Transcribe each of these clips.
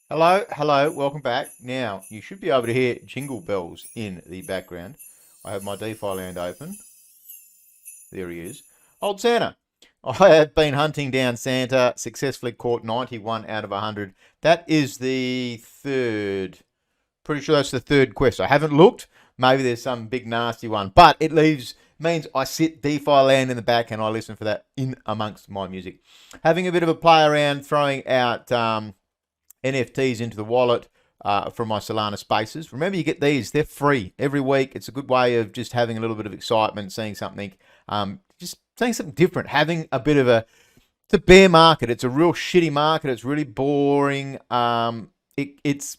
Hello, welcome back. Now, you should be able to hear jingle bells in the background. I have my DeFi Land open. There he is. Old Santa. I have been hunting down Santa, successfully caught 91 out of 100. That is the third, pretty sure that's the third quest. I haven't looked. Maybe there's some big nasty one, but it means I sit DeFi Land in the back and I listen for that in amongst my music. Having a bit of a play around, throwing out NFTs into the wallet from my Solana spaces. Remember, you get these; they're free every week. It's a good way of just having a little bit of excitement, seeing something, just seeing something different, having a bit of a. It's a bear market. It's a real shitty market. It's really boring. It's.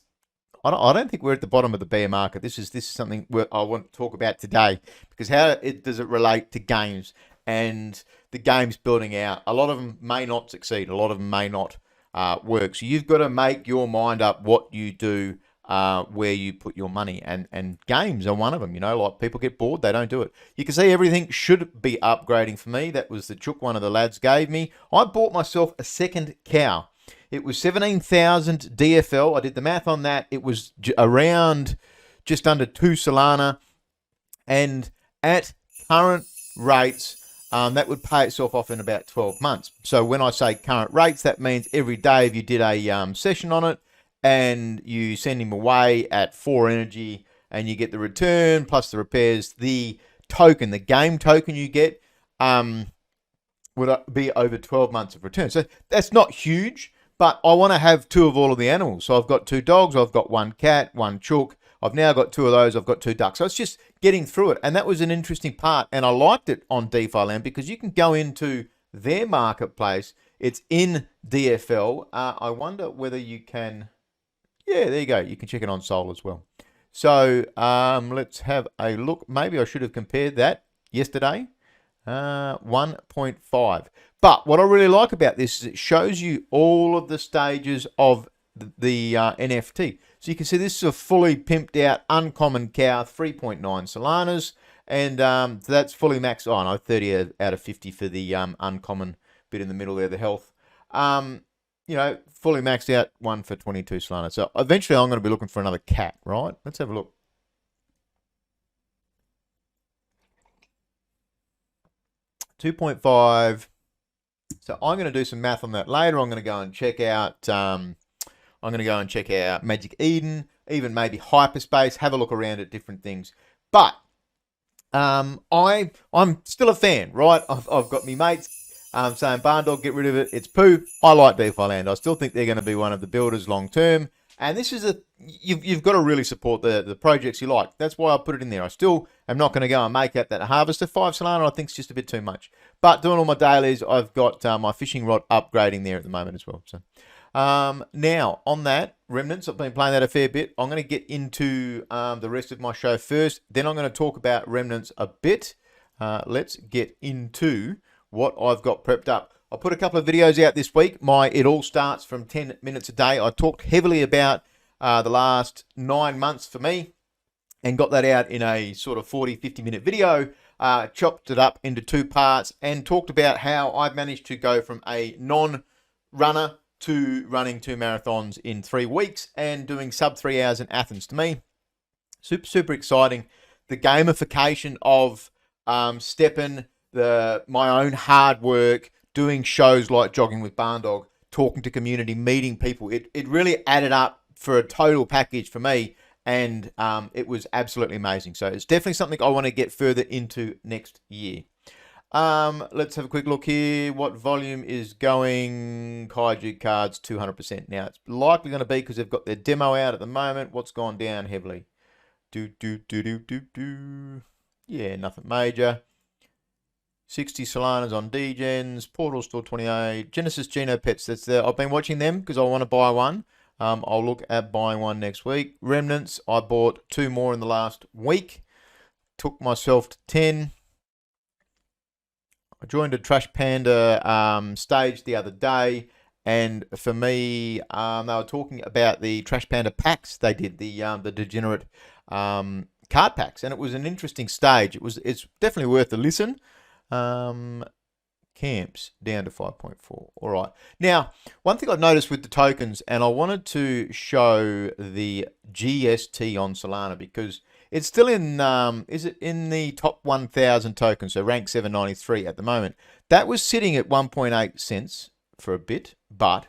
I don't think we're at the bottom of the bear market. This is something I want to talk about today because does it relate to games and the games building out? A lot of them may not succeed. A lot of them may not work. So you've got to make your mind up what you do, where you put your money, and games are one of them. You know, like people get bored, they don't do it. You can see everything should be upgrading for me. That was the chook one of the lads gave me. I bought myself a second cow. It was 17,000 DFL. I did the math on that. It was around just under 2 Solana, and at current rates, that would pay itself off in about 12 months. So when I say current rates, that means every day if you did a session on it and you send him away at 4 energy and you get the return plus the repairs, the token, the game token you get would be over 12 months of return. So that's not huge, but I want to have 2 of all of the animals. So I've got 2 dogs, I've got 1 cat, 1 chook. I've now got 2 of those. I've got 2 ducks. So it's just getting through it. And that was an interesting part. And I liked it on DeFi Land because you can go into their marketplace. It's in DFL. I wonder whether you can. Yeah, there you go. You can check it on Sol as well. So let's have a look. Maybe I should have compared that yesterday. 1.5. But what I really like about this is it shows you all of the stages of the NFT. So you can see this is a fully pimped out uncommon cow, 3.9 Solanas, and so that's fully maxed. Oh no, 30 out of 50 for the uncommon bit in the middle there, the health. You know, fully maxed out, one for 22 Solana. So eventually I'm going to be looking for another cat, right? Let's have a look. $2.5. So I'm going to do some math on that later. I'm going to go and check out. I'm going to go and check out Magic Eden, even maybe Hyperspace. Have a look around at different things. But I'm still a fan, right? I've got me mates saying Barn Dog, get rid of it. It's poo. I like DeFi Land. I still think they're going to be one of the builders long term. And this is you've got to really support the projects you like. That's why I put it in there. I still am not going to go and make out that harvester 5 Solana. I think it's just a bit too much. But doing all my dailies, I've got my fishing rod upgrading there at the moment as well. So now on that Remnants, I've been playing that a fair bit. I'm going to get into the rest of my show first. Then I'm going to talk about Remnants a bit. Let's get into what I've got prepped up. I put a couple of videos out this week. It all starts from 10 minutes a day. I talked heavily about the last 9 months for me and got that out in a sort of 40-50 minute video. Chopped it up into 2 parts and talked about how I've managed to go from a non-runner to running 2 marathons in 3 weeks and doing sub 3 hours in Athens. To me, super exciting. The gamification of STEPN, my own hard work, doing shows like Jogging with Barn Dog, talking to community, meeting people. It really added up for a total package for me, and it was absolutely amazing. So it's definitely something I want to get further into next year. Let's have a quick look here. What volume is going? Kaiju Cards 200%. Now it's likely going to be because they've got their demo out at the moment. What's gone down heavily? Yeah, nothing major. 60 Solanas on Degens. Portal Store 28. Genesis Geno Pets. That's there. I've been watching them because I want to buy one. I'll look at buying one next week. Remnants. I bought 2 more in the last week. Took myself to 10. I joined a Trash Panda stage the other day, and for me, they were talking about the Trash Panda packs. They did the degenerate card packs, and it was an interesting stage. It's definitely worth a listen. camps down to 5.4. All right. Now, one thing I've noticed with the tokens, and I wanted to show the GST on Solana because it's still in, is it in the top 1,000 tokens, so rank 793 at the moment. That was sitting at 1.8 cents for a bit, but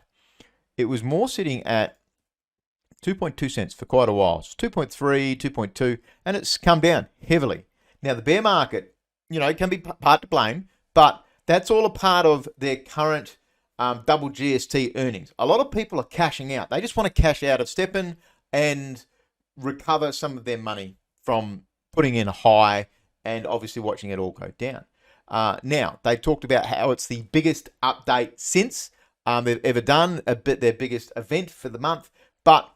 it was more sitting at 2.2 cents for quite a while. It's 2.3, 2.2, and it's come down heavily. Now, the bear market, you know, can be part to blame, but that's all a part of their current double GST earnings. A lot of people are cashing out. They just want to cash out of STEPN and recover some of their money from putting in high and obviously watching it all go down. Now, they talked about how it's the biggest update since they've ever done, their biggest event for the month, but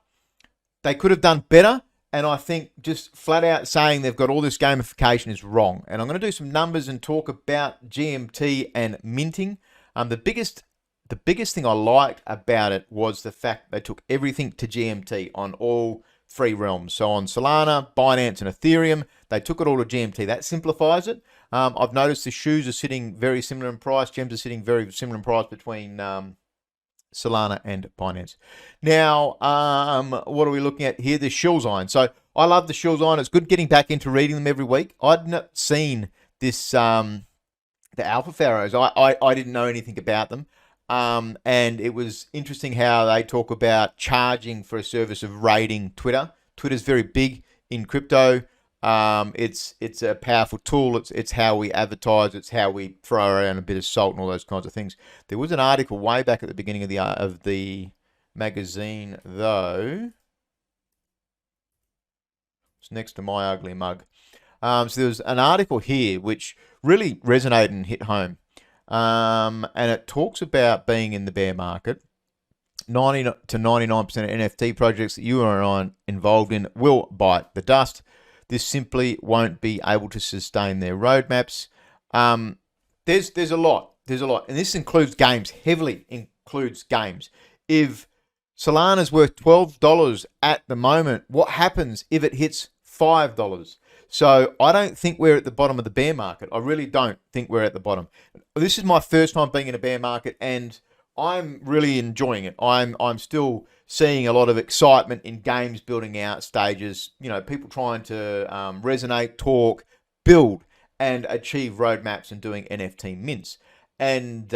they could have done better. And I think just flat out saying they've got all this gamification is wrong. And I'm going to do some numbers and talk about GMT and minting. The biggest thing I liked about it was the fact they took everything to GMT on all three realms. So on Solana, Binance, and Ethereum, they took it all to GMT. That simplifies it. I've noticed the shoes are sitting very similar in price. Gems are sitting very similar in price between Solana and Binance. Now, what are we looking at here? The Shills Iron. So I love the Shills Iron. It's good getting back into reading them every week. I'd not seen this, the Alpha Pharaohs. I didn't know anything about them. And it was interesting how they talk about charging for a service of raiding Twitter. Twitter's very big in crypto. It's a powerful tool. It's how we advertise. It's how we throw around a bit of salt and all those kinds of things. There was an article way back at the beginning of the magazine, though. It's next to my ugly mug. So there was an article here which really resonated and hit home. And it talks about being in the bear market. 90 to 99% of NFT projects that you are involved in will bite the dust. This simply won't be able to sustain their roadmaps. There's a lot, and this includes games. Heavily includes games. If Solana's worth $12 at the moment, what happens if it hits $5? So I don't think we're at the bottom of the bear market. I really don't think we're at the bottom. This is my first time being in a bear market, and I'm really enjoying it. I'm still seeing a lot of excitement in games building out stages. You know, people trying to resonate, talk, build, and achieve roadmaps and doing NFT mints. And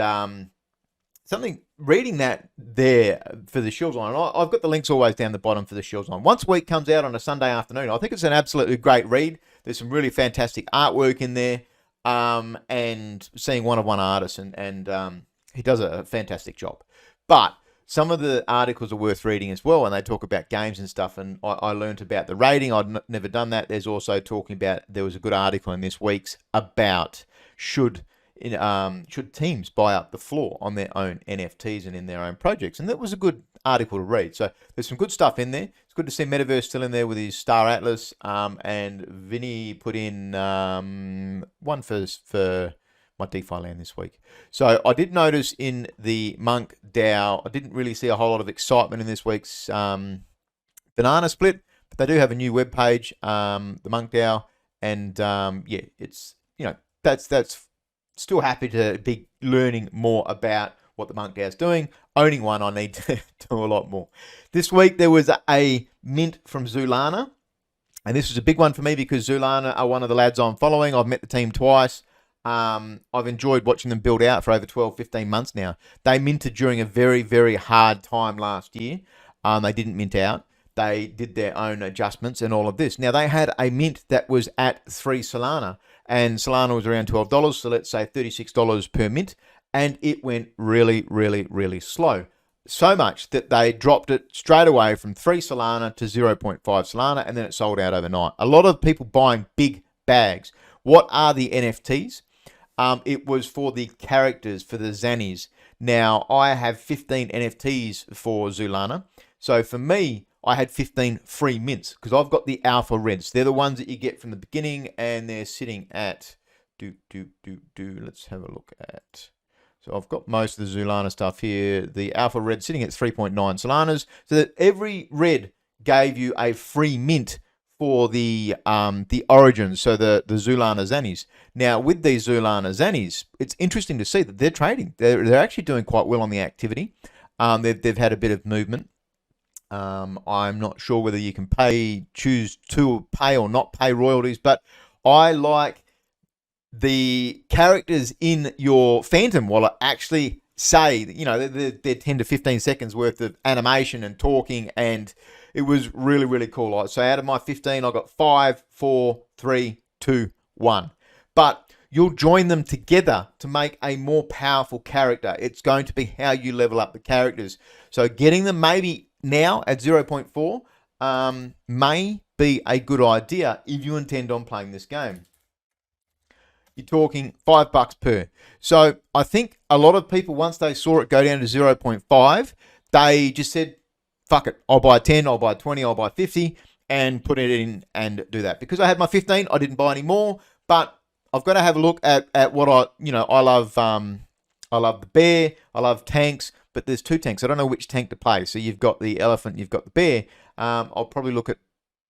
reading that there for the Shills Iron, I've got the links always down the bottom for the Shills Iron. Once a week comes out on a Sunday afternoon. I think it's an absolutely great read. There's some really fantastic artwork in there, and seeing one-of-one artists, and he does a fantastic job. But some of the articles are worth reading as well, and they talk about games and stuff, and I learned about the rating. I'd never done that. There's also talking about, there was a good article in this week's about should teams buy up the floor on their own NFTs and in their own projects, and that was a good article to read. So there's some good stuff in there. It's good to see Metaverse still in there with his Star Atlas, and Vinny put in one for my DeFi Land this week. So I did notice in the Monk DAO, I didn't really see a whole lot of excitement in this week's banana split, but they do have a new web page, the Monk DAO, and yeah, it's, you know, that's still happy to be learning more about what the Monk DAO is doing. Owning one, I need to do a lot more. This week there was a mint from Solana, and this was a big one for me because Solana are one of the lads I'm following. I've met the team twice. I've enjoyed watching them build out for over 12, 15 months now. They minted during a very, very hard time last year. They didn't mint out. They did their own adjustments and all of this. Now, they had a mint that was at 3 Solana, and Solana was around $12, so let's say $36 per mint, and it went really, really, really slow. So much that they dropped it straight away from 3 Solana to 0.5 Solana, and then it sold out overnight. A lot of people buying big bags. What are the NFTs? It was for the characters, for the Zannies. Now, I have 15 NFTs for Solana. So for me, I had 15 free mints because I've got the Alpha Reds. They're the ones that you get from the beginning, and they're sitting at, let's have a look at. So I've got most of the Solana stuff here. The Alpha Red sitting at 3.9 Solanas. So that every red gave you a free mint for the origins, so the Solana Zannies. Now, with these Solana Zannies, it's interesting to see that they're trading. They're actually doing quite well on the activity. They've had a bit of movement. I'm not sure whether you can choose to pay or not pay royalties, but I like the characters in your Phantom wallet actually say, they're 10 to 15 seconds worth of animation and talking, and it was really, really cool. So out of my 15, I got 5, 4, 3, 2, 1. But you'll join them together to make a more powerful character. It's going to be how you level up the characters. So getting them maybe now at 0.4 may be a good idea if you intend on playing this game. You're talking $5 per. So I think a lot of people, once they saw it go down to 0.5, they just said, fuck it, I'll buy 10, I'll buy 20, I'll buy 50, and put it in and do that. Because I had my 15, I didn't buy any more, but I've got to have a look at what I love the bear, I love tanks, but there's 2 tanks. I don't know which tank to play. So you've got the elephant, you've got the bear. I'll probably look at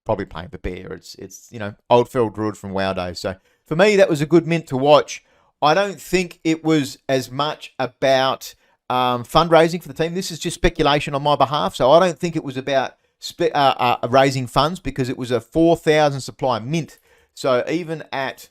playing the bear. It's old feral druid from WoW days. So for me, that was a good mint to watch. I don't think it was as much about fundraising for the team. This is just speculation on my behalf. So I don't think it was about raising funds, because it was a 4,000 supply mint. So even at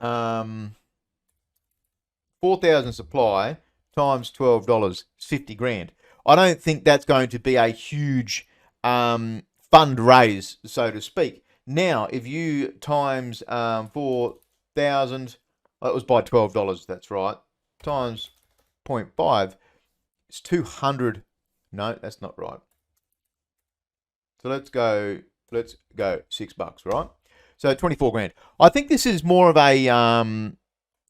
4,000 supply times $12 is 50 grand. I don't think that's going to be a huge fundraise, so to speak. Now, if you times 4,000, that was by $12, that's right, times 0.5, it's 200. No, that's not right. So let's go $6, right? So 24 grand. I think this is more of a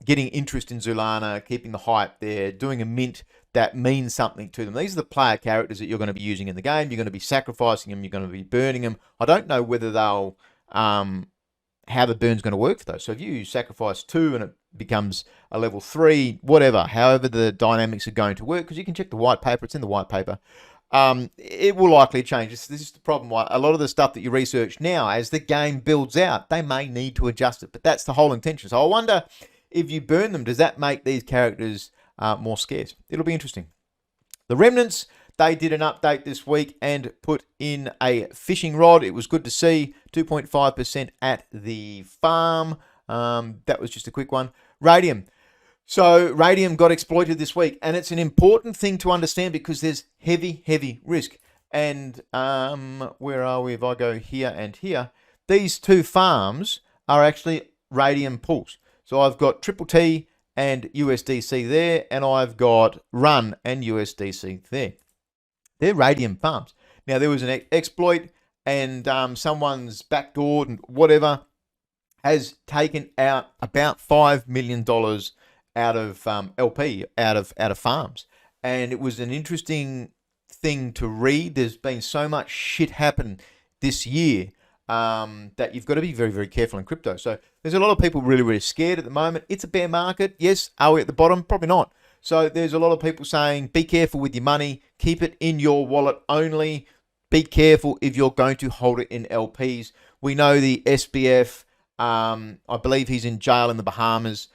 getting interest in Solana, keeping the hype there, doing a mint that means something to them. These are the player characters that you're going to be using in the game. You're going to be sacrificing them. You're going to be burning them. I don't know whether they'll how the burn's going to work for those. So if you sacrifice 2 and it becomes a level 3, whatever, however the dynamics are going to work, because you can check the white paper. It's in the white paper. It will likely change. This is the problem. A lot of the stuff that you research now, as the game builds out, they may need to adjust it. But that's the whole intention. So I wonder, if you burn them, does that make these characters more scarce? It'll be interesting. The Remnants, they did an update this week and put in a fishing rod. It was good to see. 2.5% at the farm. That was just a quick one. Radium. So Radium got exploited this week, and it's an important thing to understand because there's heavy risk. And where are we? If I go here and here, these 2 farms are actually Radium pools. So I've got Triple T and USDC there, and I've got Run and USDC there. They're Radium farms. Now, there was an exploit, and someone's backdoored and whatever has taken out about $5 million out of LP, out of farms. And it was an interesting thing to read. There's been so much shit happen this year that you've got to be very careful in crypto. So there's a lot of people really scared at the moment. It's a bear market. Yes. Are we at the bottom? Probably not. So there's a lot of people saying, be careful with your money. Keep it in your wallet only. Be careful if you're going to hold it in LPs. We know the SBF, I believe he's in jail in the Bahamas.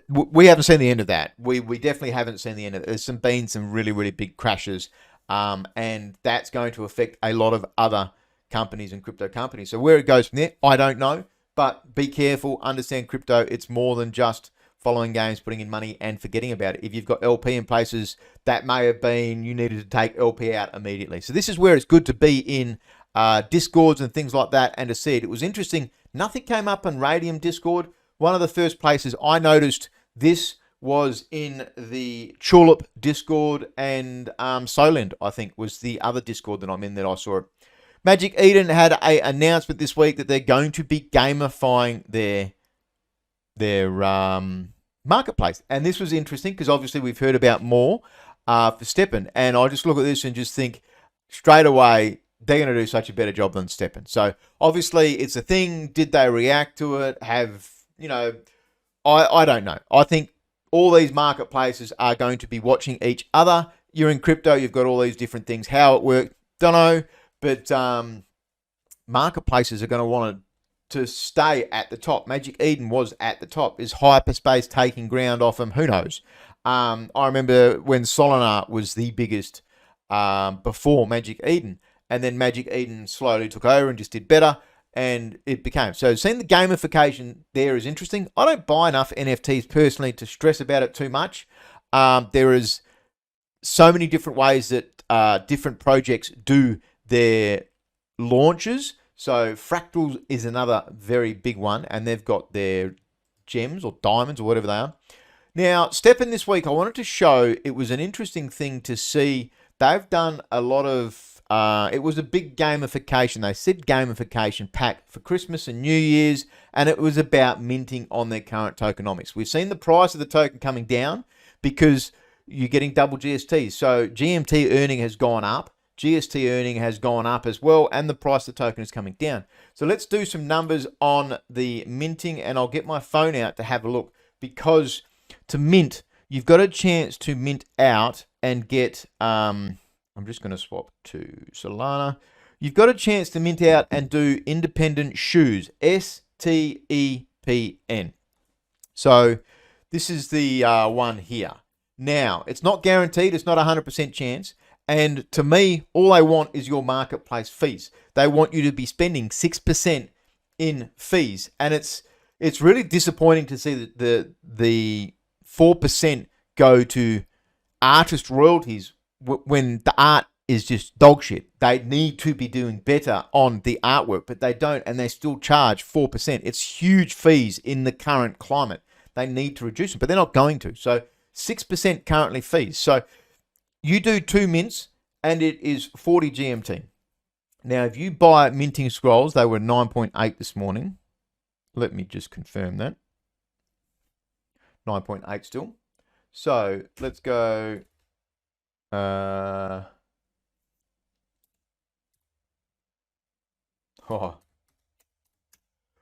We haven't seen the end of that. We definitely haven't seen the end of it. There's been some really big crashes, and that's going to affect a lot of other companies and crypto companies. So where it goes from there, I don't know. But be careful. Understand crypto. It's more than just following games, putting in money, and forgetting about it. If you've got LP in places, that may have been you needed to take LP out immediately. So this is where it's good to be in Discords and things like that, and to see it. It was interesting. Nothing came up in Radium Discord. One of the first places I noticed this was in the Tulip Discord, and Solend, I think, was the other Discord that I'm in that I saw it. Magic Eden had an announcement this week that they're going to be gamifying their marketplace. And this was interesting because obviously we've heard about more for STEPN. And I just look at this and just think straight away, they're going to do such a better job than STEPN. So obviously it's a thing. Did they react to it? I don't know. I think all these marketplaces are going to be watching each other. You're in crypto. You've got all these different things. How it worked, don't know. But marketplaces are going to want to stay at the top. Magic Eden was at the top. Is hyperspace taking ground off them? Who knows? I remember when Solana was the biggest before Magic Eden, and then Magic Eden slowly took over and just did better, and it became. So seeing the gamification there is interesting. I don't buy enough NFTs personally to stress about it too much. There is so many different ways that different projects do their launches. So Fractals is another very big one, and they've got their gems or diamonds or whatever they are. Now, STEPN this week, I wanted to show, it was an interesting thing to see. They've done a lot of, it was a big gamification. They said gamification pack for Christmas and New Year's, and it was about minting on their current tokenomics. We've seen the price of the token coming down because you're getting double GST. So GMT earning has gone up. GST earning has gone up as well, and the price of the token is coming down. So let's do some numbers on the minting, and I'll get my phone out to have a look, because to mint, you've got a chance to mint out and get, I'm just going to swap to Solana. You've got a chance to mint out and do independent shoes, STEPN. So this is the one here. Now, it's not guaranteed. It's not a 100% chance. And to me, all they want is your marketplace fees. They want you to be spending 6% in fees. And it's really disappointing to see that the 4% go to artist royalties when the art is just dog shit. They need to be doing better on the artwork, but they don't, and they still charge 4%. It's huge fees in the current climate. They need to reduce them, but they're not going to. So 6% currently fees. So you do 2 mints, and it is 40 GMT. Now, if you buy minting scrolls, they were 9.8 this morning. Let me just confirm that. 9.8 still. So let's go. Oh.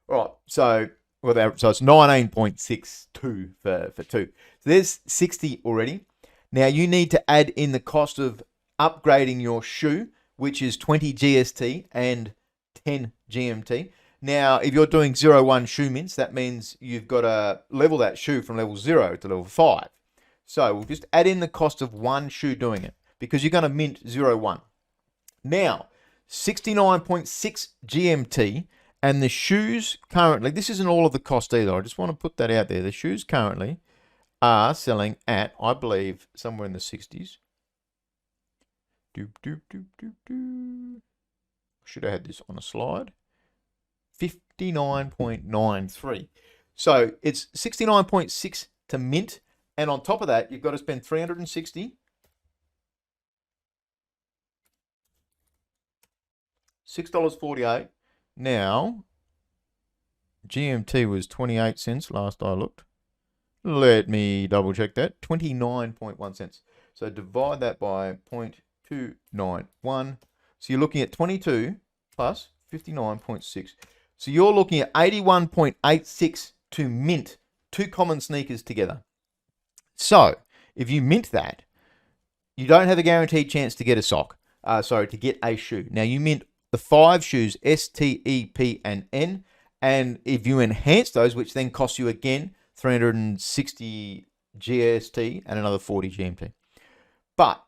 Right. So so it's 19.62 for 2. So there's 60 already. Now you need to add in the cost of upgrading your shoe, which is 20 GST and 10 GMT. Now, if you're doing 0-1 shoe mints, that means you've got to level that shoe from level 0 to level 5. So we'll just add in the cost of one shoe doing it, because you're going to mint 0-1. Now, 69.6 GMT, and the shoes currently, this isn't all of the cost either. I just want to put that out there. The shoes currently are selling at, I believe, somewhere in the 60s. Should have had this on a slide. 59.93. So it's 69.6 to mint, and on top of that, you've got to spend 360. $6.48. Now, GMT was 28 cents last I looked. Let me double check that. 29.1 cents. So divide that by 0.291. So you're looking at 22 plus 59.6. So you're looking at 81.86 to mint 2 common sneakers together. So if you mint that, you don't have a guaranteed chance to get a sock. To get a shoe. Now you mint the 5 shoes, S, T, E, P, and N. And if you enhance those, which then costs you again 360 GST and another 40 GMT. But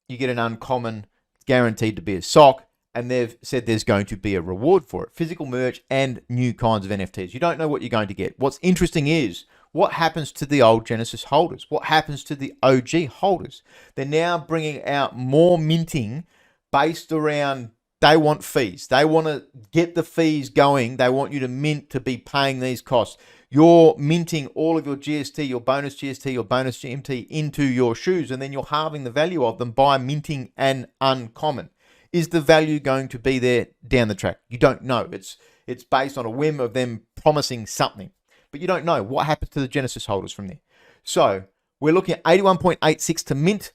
you get an uncommon, guaranteed to be a sock, and they've said there's going to be a reward for it. Physical merch and new kinds of NFTs. You don't know what you're going to get. What's interesting is what happens to the old Genesis holders? What happens to the OG holders? They're now bringing out more minting based around, they want fees. They want to get the fees going. They want you to mint to be paying these costs. You're minting all of your GST, your bonus GST, your bonus GMT into your shoes, and then you're halving the value of them by minting an uncommon. Is the value going to be there down the track? You don't know. It's based on a whim of them promising something, but you don't know what happens to the Genesis holders from there. So we're looking at 81.86 to mint.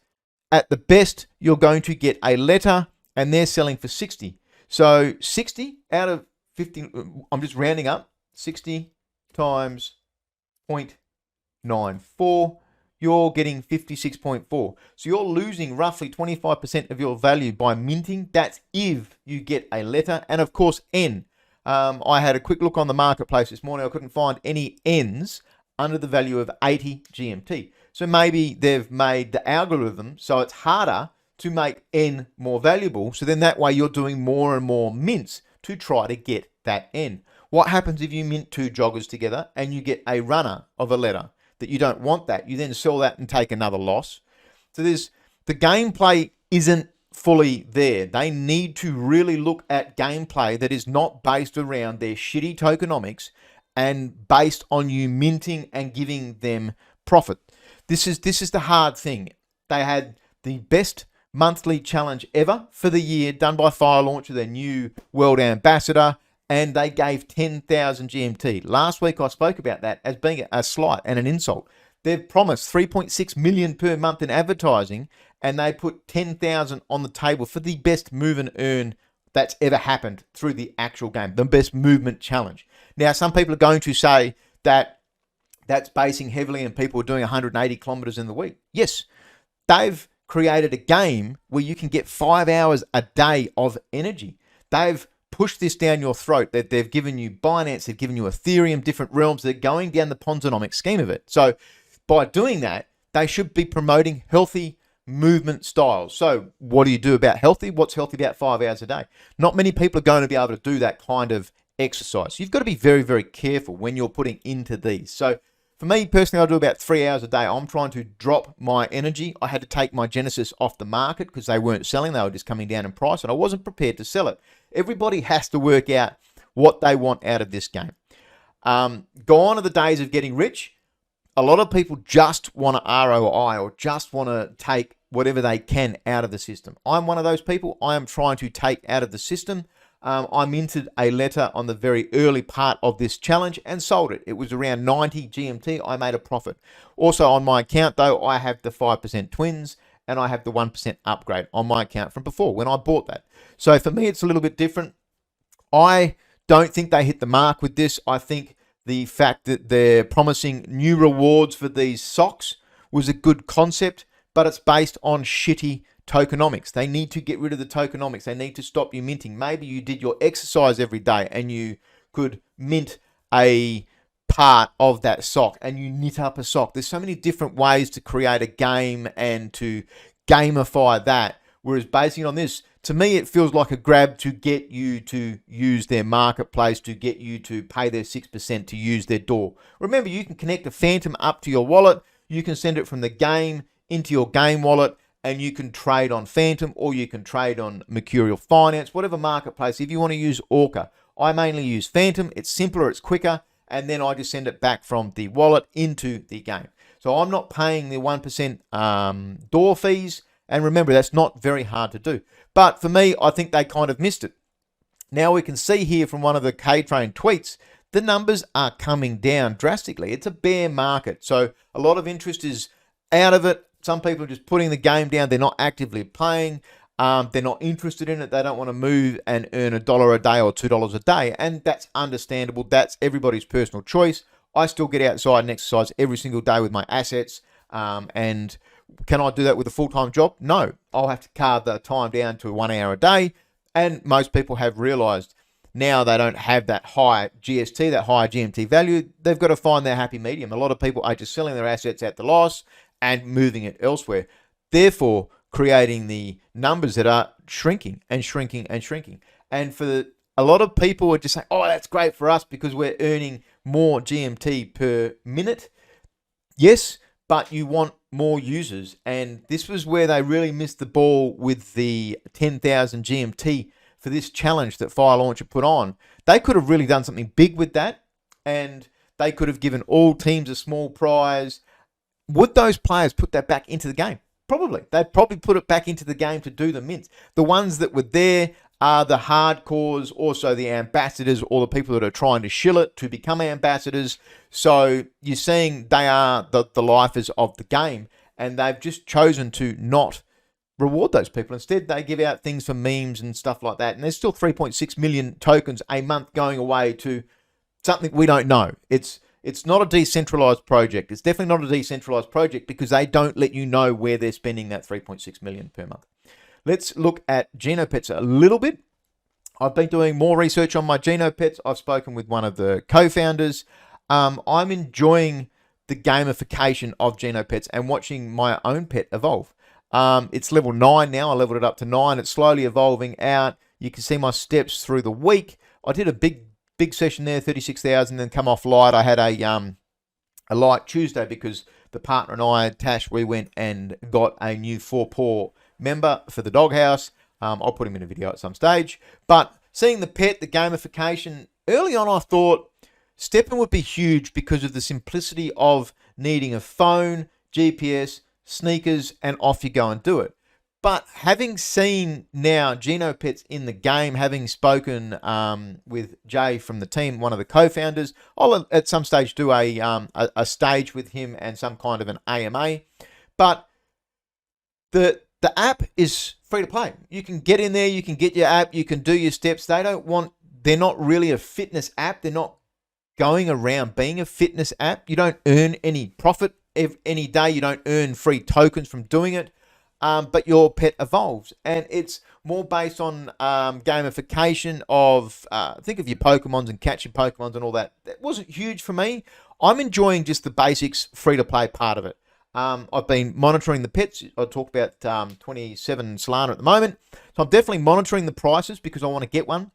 At the best, you're going to get a letter, and they're selling for 60. So 60 out of 50, I'm just rounding up, 60 times 0.94, you're getting 56.4. So you're losing roughly 25% of your value by minting. That's if you get a letter. And of course, N. I had a quick look on the marketplace this morning. I couldn't find any N's under the value of 80 GMT. So maybe they've made the algorithm so it's harder to make N more valuable. So then that way you're doing more and more mints to try to get that N. What happens if you mint 2 joggers together and you get a runner of a letter that you don't want that? You then sell that and take another loss. So the gameplay isn't fully there. They need to really look at gameplay that is not based around their shitty tokenomics and based on you minting and giving them profit. This is the hard thing. They had the best monthly challenge ever for the year done by Fire Launcher, their new world ambassador, and they gave 10,000 GMT. Last week I spoke about that as being a slight and an insult. They've promised 3.6 million per month in advertising, and they put 10,000 on the table for the best move and earn that's ever happened through the actual game, the best movement challenge. Now, some people are going to say that that's basing heavily on people doing 180 kilometers in the week. Yes, they've created a game where you can get 5 hours a day of energy. They've pushed this down your throat. That they've given you Binance, they've given you Ethereum, different realms. They're going down the Ponzonomic scheme of it. So by doing that, they should be promoting healthy movement styles. So what do you do about healthy? What's healthy about 5 hours a day? Not many people are going to be able to do that kind of exercise. You've got to be very, very careful when you're putting into these. So for me personally, I do about 3 hours a day. I'm trying to drop my energy. I had to take my Genesis off the market because they weren't selling. They were just coming down in price, and I wasn't prepared to sell it. Everybody has to work out what they want out of this game. Gone are the days of getting rich. A lot of people just want an ROI or just want to take whatever they can out of the system. I'm one of those people. I am trying to take out of the system. I minted a letter on the very early part of this challenge and sold it. It was around 90 GMT. I made a profit. Also on my account though, I have the 5% twins and I have the 1% upgrade on my account from before when I bought that. So for me, it's a little bit different. I don't think they hit the mark with this. I think the fact that they're promising new rewards for these socks was a good concept, but it's based on shitty tokenomics. They need to get rid of the tokenomics. They need to stop you minting. Maybe you did your exercise every day and you could mint a part of that sock and you knit up a sock. There's so many different ways to create a game and to gamify that. Whereas basing on this, to me, it feels like a grab to get you to use their marketplace, to get you to pay their 6% to use their door. Remember, you can connect a Phantom up to your wallet. You can send it from the game into your game wallet, and you can trade on Phantom or you can trade on Mercurial Finance, whatever marketplace. If you want to use Orca, I mainly use Phantom. It's simpler, it's quicker, and then I just send it back from the wallet into the game. So I'm not paying the 1% door fees. And remember, that's not very hard to do. But for me, I think they kind of missed it. Now we can see here from one of the K-Train tweets, the numbers are coming down drastically. It's a bear market. So a lot of interest is out of it. Some people are just putting the game down. They're not actively playing. They're not interested in it. They don't want to move and earn $1 a day or $2 a day. And that's understandable. That's everybody's personal choice. I still get outside and exercise every single day with my assets. And can I do that with a full-time job? No. I'll have to carve the time down to 1 hour a day. And most people have realized now they don't have that high GST, that high GMT value. They've got to find their happy medium. A lot of people are just selling their assets at the loss and moving it elsewhere, therefore creating the numbers that are shrinking and shrinking and shrinking. And for a lot of people are just saying, oh, that's great for us because we're earning more GMT per minute. Yes, but you want more users. And this was where they really missed the ball with the 10,000 GMT for this challenge that Fire Launcher put on. They could have really done something big with that, and they could have given all teams a small prize. Would those players put that back into the game? Probably. They'd probably put it back into the game to do the mints. The ones that were there are the hardcores, also the ambassadors, or the people that are trying to shill it to become ambassadors. So you're seeing they are the lifers of the game, and they've just chosen to not reward those people. Instead, they give out things for memes and stuff like that. And there's still 3.6 million tokens a month going away to something we don't know. It's It's not a decentralized project. It's definitely not a decentralized project because they don't let you know where they're spending that 3.6 million per month. Let's look at GenoPets a little bit. I've been doing more research on my GenoPets. I've spoken with one of the co-founders. I'm enjoying the gamification of GenoPets and watching my own pet evolve. It's level 9 now. I leveled it up to 9. It's slowly evolving out. You can see my steps through the week. I did a big session there, 36,000, then come off light. I had a light Tuesday because the partner and I, Tash, we went and got a new 4-paw member for the doghouse. I'll put him in a video at some stage. But seeing the pet, the gamification, early on I thought STEPN would be huge because of the simplicity of needing a phone, GPS, sneakers, and off you go and do it. But having seen now GenoPets in the game, having spoken with Jay from the team, one of the co-founders, I'll at some stage do a stage with him and some kind of an AMA. But the app is free to play. You can get in there, you can get your app, you can do your steps. They're not really a fitness app. They're not going around being a fitness app. You don't earn any profit any day. You don't earn free tokens from doing it. But your pet evolves, and it's more based on gamification of think of your Pokemons and catching Pokemons and all that. That wasn't huge for me. I'm enjoying just the basics free-to-play part of it. I've been monitoring the pets. I talked about 27 Solana at the moment, so I'm definitely monitoring the prices because I want to get one.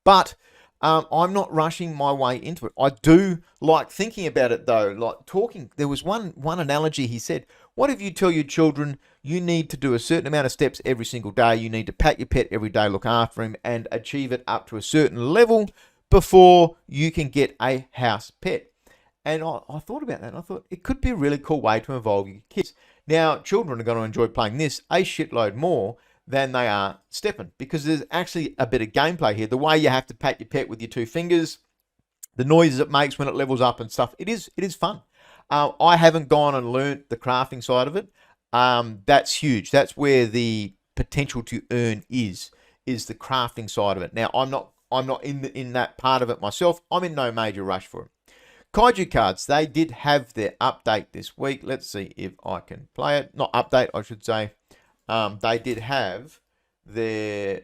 But I'm not rushing my way into it. I do like thinking about it though, like talking. There was one analogy he said, what if you tell your children you need to do a certain amount of steps every single day, you need to pat your pet every day, look after him, and achieve it up to a certain level before you can get a house pet? And I thought about that, and I thought it could be a really cool way to involve your kids. Now, children are going to enjoy playing this a shitload more than they are STEPN, because there's actually a bit of gameplay here. The way you have to pat your pet with your 2 fingers, the noises it makes when it levels up and stuff, it is fun. I haven't gone and learnt the crafting side of it. That's huge. That's where the potential to earn is the crafting side of it. Now, I'm not in that part of it myself. I'm in no major rush for it. Kaiju Cards, they did have their update this week. Let's see if I can play it. Not update, I should say. They did have their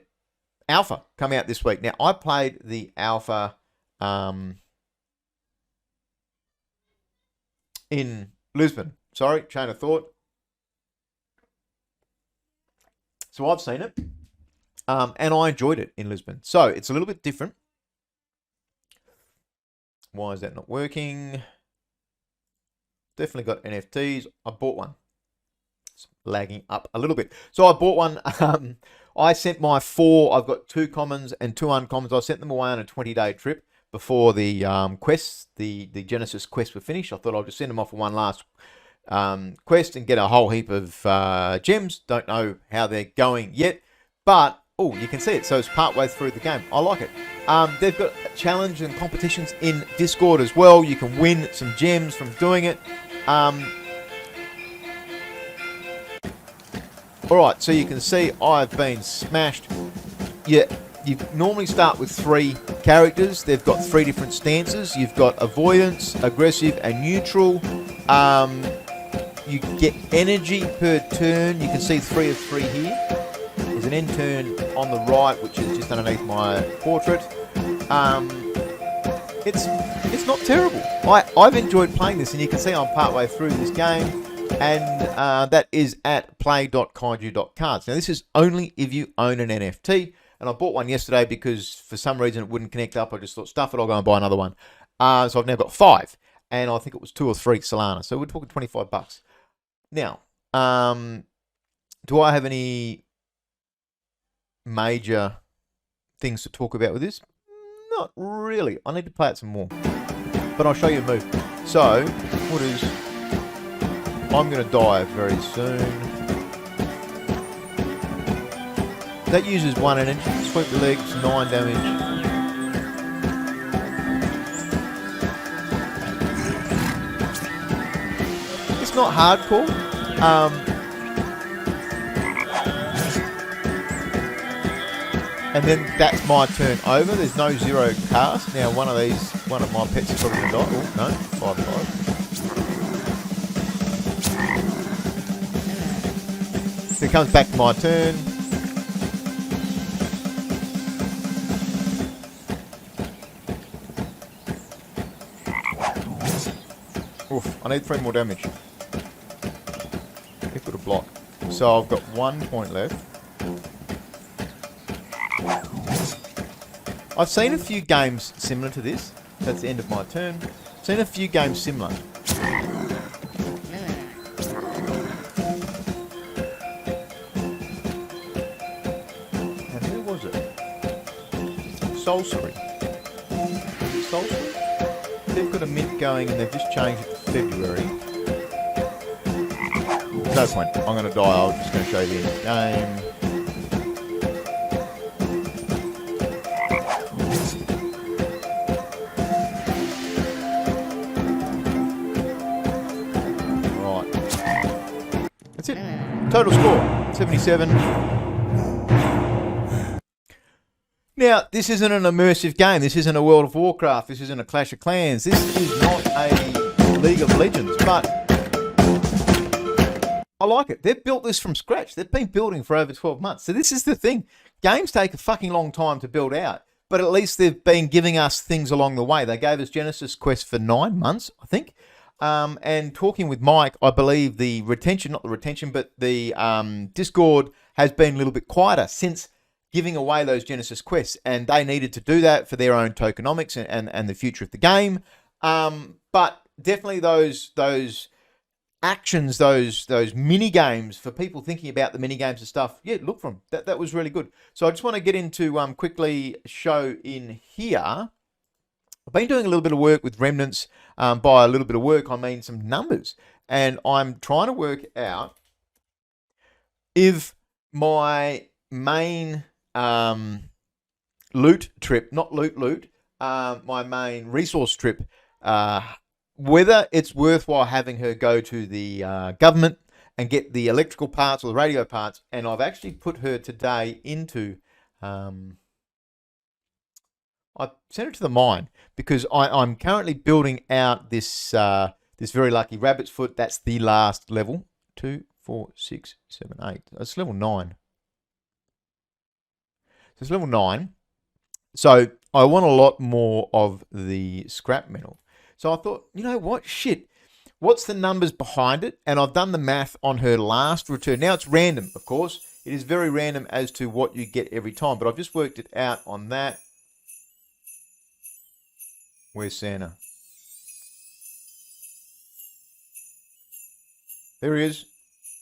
alpha come out this week. Now, I played the alpha in Lisbon. Sorry, chain of thought. So I've seen it, and I enjoyed it in Lisbon. So it's a little bit different. Why is that not working? Definitely got NFTs. I bought one. It's lagging up a little bit. So I bought one. I sent my 4. I've got 2 commons and 2 uncommons. I sent them away on a 20-day trip before the quests, the Genesis quests were finished. I thought I'll just send them off for one last quest and get a whole heap of gems. Don't know how they're going yet, but oh, you can see it. So it's partway through the game. I like it. They've got challenge and competitions in Discord as well. You can win some gems from doing it. Alright, so you can see I've been smashed. Yeah, you normally start with 3 characters. They've got 3 different stances. You've got avoidance, aggressive, and neutral. You get energy per turn. You can see 3 of 3 here. There's an end turn on the right, which is just underneath my portrait. It's not terrible. I've enjoyed playing this, and you can see I'm partway through this game, and that is at play.kaiju.cards. Now, this is only if you own an NFT, and I bought one yesterday because for some reason it wouldn't connect up. I just thought, stuff it, I'll go and buy another one. So I've now got 5, and I think it was 2 or 3 Solana. So we're talking $25. Now, do I have any major things to talk about with this? Not really. I need to play it some more, but I'll show you a move. So what is, I'm going to die very soon. That uses 1 energy. Sweep the legs, 9 damage. It's not hardcore. And then that's my turn over. There's no 0 cast. Now, one of these one of my pets is probably going to die. Oh, no, 5-5. So it comes back to my turn. Oof, I need 3 more damage. If it a block. So I've got 1 point left. I've seen a few games similar to this. That's the end of my turn. I've seen a few games similar. And who was it? Solsbury. Solsbury? They've got a mint going and they've just changed it to February. No point. I'm going to die. I'm just going to show you the end of the game. Right. That's it. Total score, 77. Now, this isn't an immersive game. This isn't a World of Warcraft. This isn't a Clash of Clans. This is not a League of Legends, but I like it. They've built this from scratch. They've been building for over 12 months. So this is the thing. Games take a fucking long time to build out, but at least they've been giving us things along the way. They gave us Genesis Quest for 9 months, I think. And talking with Mike, I believe the retention, not the retention, but the Discord has been a little bit quieter since giving away those Genesis Quests. And they needed to do that for their own tokenomics and the future of the game. But definitely those actions, those mini games for people thinking about the mini games and stuff. Yeah, look for them. That was really good. So I just want to get into quickly show in here. I've been doing a little bit of work with Remnants. By a little bit of work, I mean some numbers, and I'm trying to work out if my main loot trip, not loot, my main resource trip. Whether it's worthwhile having her go to the government and get the electrical parts or the radio parts. And I've actually put her today into, I sent her to the mine because I'm currently building out this this very lucky rabbit's foot. That's the last level. 2, 4, 6, 7, 8. It's level 9. So it's level 9. So I want a lot more of the scrap metal. So I thought, you know what? Shit. What's the numbers behind it? And I've done the math on her last return. Now it's random, of course. It is very random as to what you get every time. But I've just worked it out on that. Where's Santa? There he is.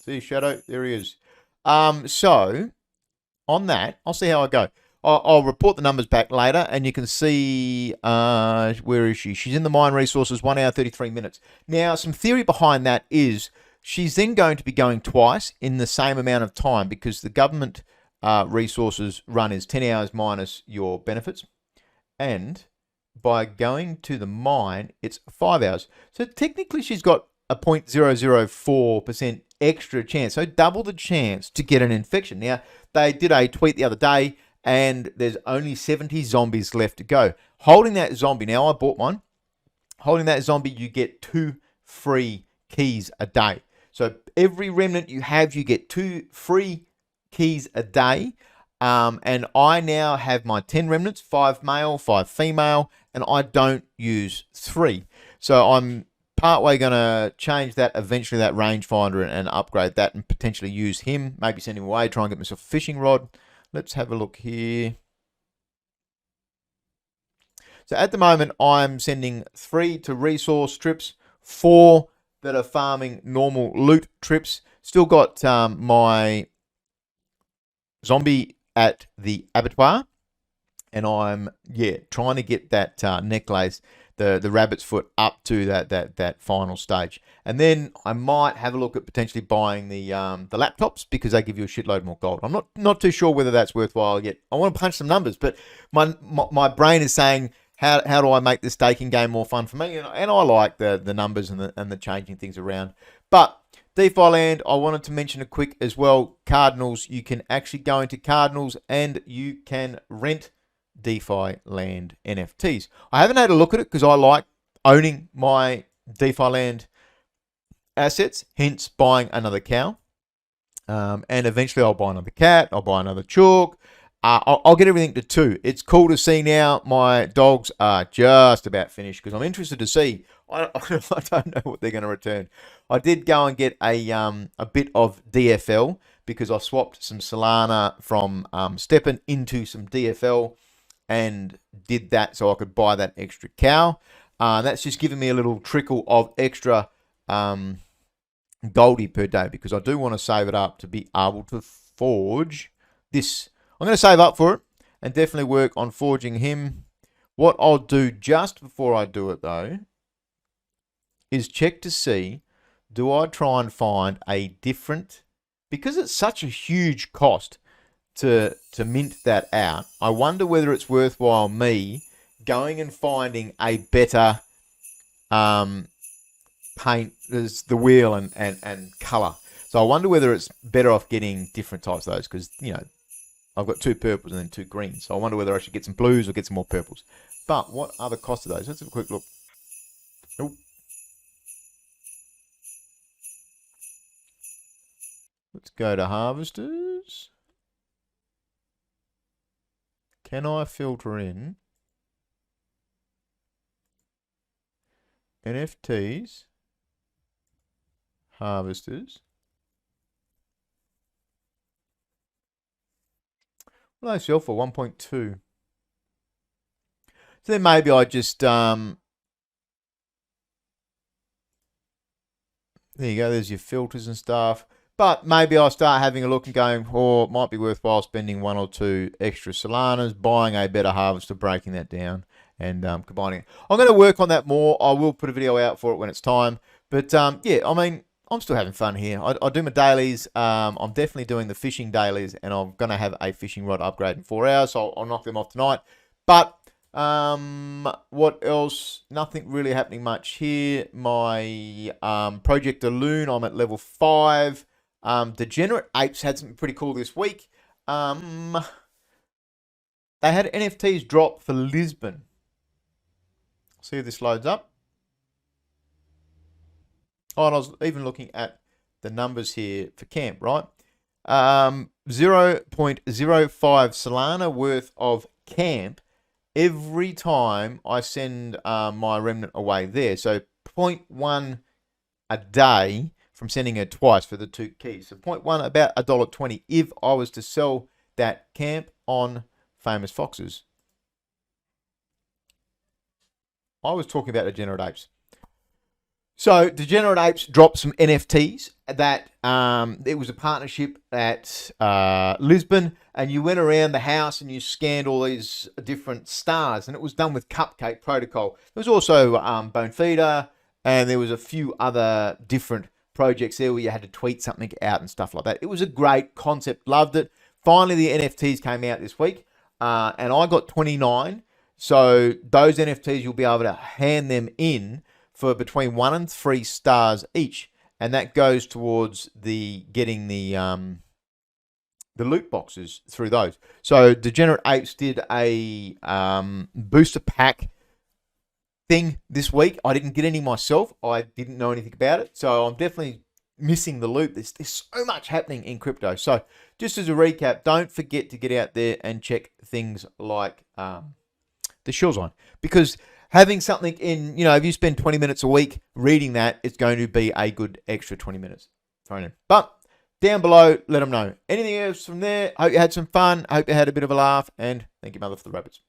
See Shadow? There he is. So on that, I'll see how I go. I'll report the numbers back later, and you can see, where is she? She's in the mine resources, 1 hour, 33 minutes. Now, some theory behind that is she's then going to be going twice in the same amount of time because the government resources run is 10 hours minus your benefits. And by going to the mine, it's 5 hours. So technically, she's got a 0.004% extra chance, so double the chance to get an infection. Now, they did a tweet the other day, and there's only 70 zombies left to go. Holding that zombie, now I bought one. Holding that zombie, you get 2 free keys a day. So every remnant you have, you get 2 free keys a day. And I now have my 10 remnants, 5 male, 5 female, and I don't use 3. So I'm partway going to change that eventually, that rangefinder, and upgrade that and potentially use him. Maybe send him away, try and get myself a fishing rod. Let's have a look here. So at the moment, I'm sending 3 to resource trips, 4 that are farming normal loot trips. Still got my zombie at the abattoir. And I'm, trying to get that necklace, the rabbit's foot, up to that final stage. And then I might have a look at potentially buying the laptops because they give you a shitload more gold. I'm not too sure whether that's worthwhile yet. I want to punch some numbers, but my brain is saying, how do I make this staking game more fun for me? And I like the numbers and the changing things around. But DeFi Land, I wanted to mention a quick as well. Cardinals, you can actually go into Cardinals and you can rent Defi Land NFTs. I haven't had a look at it because I like owning my Defi Land assets, hence buying another cow. And eventually I'll buy another cat, I'll buy another chalk. I'll get everything to 2. It's cool to see now my dogs are just about finished because I'm interested to see. I don't know what they're going to return. I did go and get a bit of DFL because I swapped some Solana from STEPN into some DFL and did that so I could buy that extra cow. That's just giving me a little trickle of extra Goldie per day because I do want to save it up to be able to forge this. I'm going to save up for it and definitely work on forging him. What I'll do just before I do it though is check to see, do I try and find a different, because it's such a huge cost to mint that out, I wonder whether it's worthwhile me going and finding a better paint, there's the wheel and color. So I wonder whether it's better off getting different types of those because, you know, I've got 2 purples and then 2 greens. So I wonder whether I should get some blues or get some more purples. But what are the costs of those? Let's have a quick look. Oh. Let's go to harvesters. Can I filter in NFTs, harvesters? What do they sell for? 1.2. So then maybe I just there you go, there's your filters and stuff. But maybe I'll start having a look and going, oh, it might be worthwhile spending 1 or 2 extra Solanas, buying a better harvester, breaking that down, and combining it. I'm going to work on that more. I will put a video out for it when it's time. But, yeah, I mean, I'm still having fun here. I do my dailies. I'm definitely doing the fishing dailies, and I'm going to have a fishing rod upgrade in 4 hours, so I'll knock them off tonight. But what else? Nothing really happening much here. My Project Loon, I'm at level 5. Degenerate Apes had something pretty cool this week. They had NFTs drop for Lisbon. See if this loads up. Oh, and I was even looking at the numbers here for camp, right? 0.05 Solana worth of camp every time I send my remnant away there. So 0.1 a day from sending her twice for the 2 keys. So 0.1, about $1.20 if I was to sell that camp on Famous Foxes. I was talking about Degenerate Apes. So Degenerate Apes dropped some NFTs that it was a partnership at Lisbon, and you went around the house and you scanned all these different stars, and it was done with Cupcake Protocol. There was also Bone Feeder, and there was a few other different projects there where you had to tweet something out and stuff like that. It was a great concept, loved it. Finally, the NFTs came out this week, and I got 29. So those NFTs, you'll be able to hand them in for between 1 and 3 stars each, and that goes towards the getting the loot boxes through those. So Degenerate Apes did a booster pack thing this week. I didn't get any myself. I didn't know anything about it, so I'm definitely missing the loop. There's so much happening in crypto. So just as a recap, don't forget to get out there and check things like the Shield Line, because having something in, you know, if you spend 20 minutes a week reading that, it's going to be a good extra 20 minutes thrown in. But down below, let them know. Anything else from there? Hope you had some fun. Hope you had a bit of a laugh, and thank you, Mother, for the rabbits.